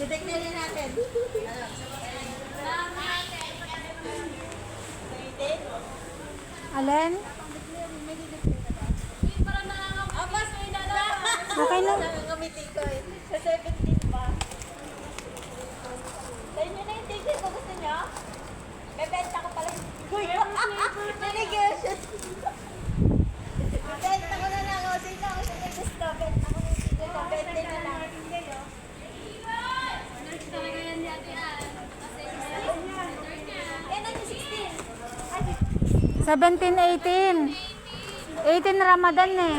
Titignan natin. Alin? Okay na. Nangangamiti ko eh. Sa 17 pa. Sa inyo na yung ticket ko. Gusto nyo? Bebenta ko pala. Uy! Nanegosyo. Bebenta ko na lang. O, sino ako sa may gusto? Benta ko yung ticket ko. 20 na lang. Talaga yan di ate Ann. Yan ang 16. Ay, 17, 18. 18 Ramadan eh.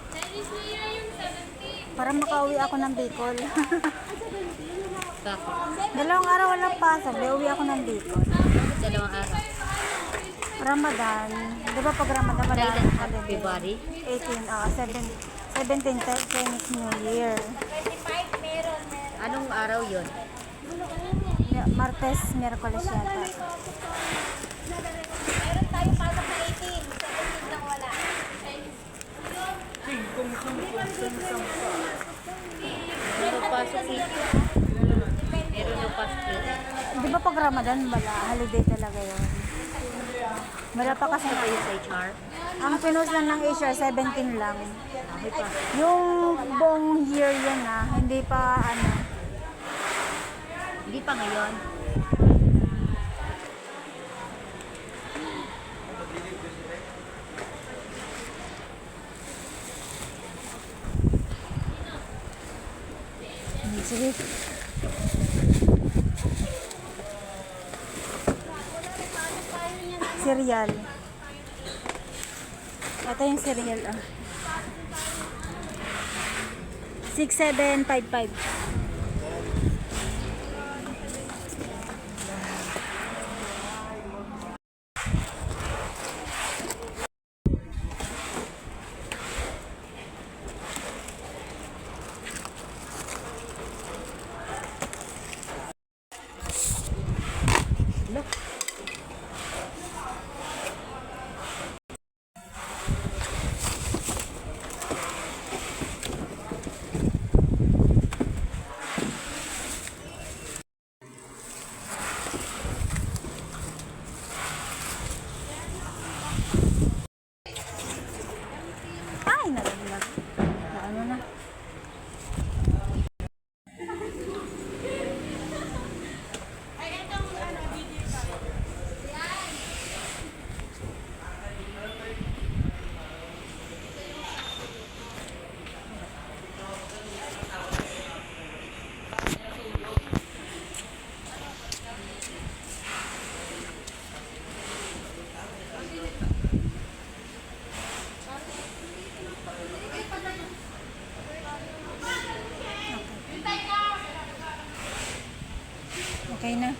Chinese New Year yung 17. Para makauwi ako ng Bicol. Bakit? Dalawang araw walang pasok. Di uwi ako ng Bicol. Dalawang araw. Ramadan. Di ba pag Ramadan wala Kailan? akong holiday? February? 17 Chinese New Year. 25 meron. Anong araw yon? Martes, Miyerkules yata. Meron tayo pasok na 18. 17 lang wala. Meron pasok dito. Meron yung pasok dito. Di ba pag Ramadan wala? Holiday talaga yun. Wala pa kasi Ano yung sa HR? ang pinost lang ng HR 17 lang. May pasok. Yung buong year yun hindi pa ano. Hindi pa ngayon. Sige. Cereal. Ito yung cereal 6755. Ay, nalaglag. Ano na? Okay na.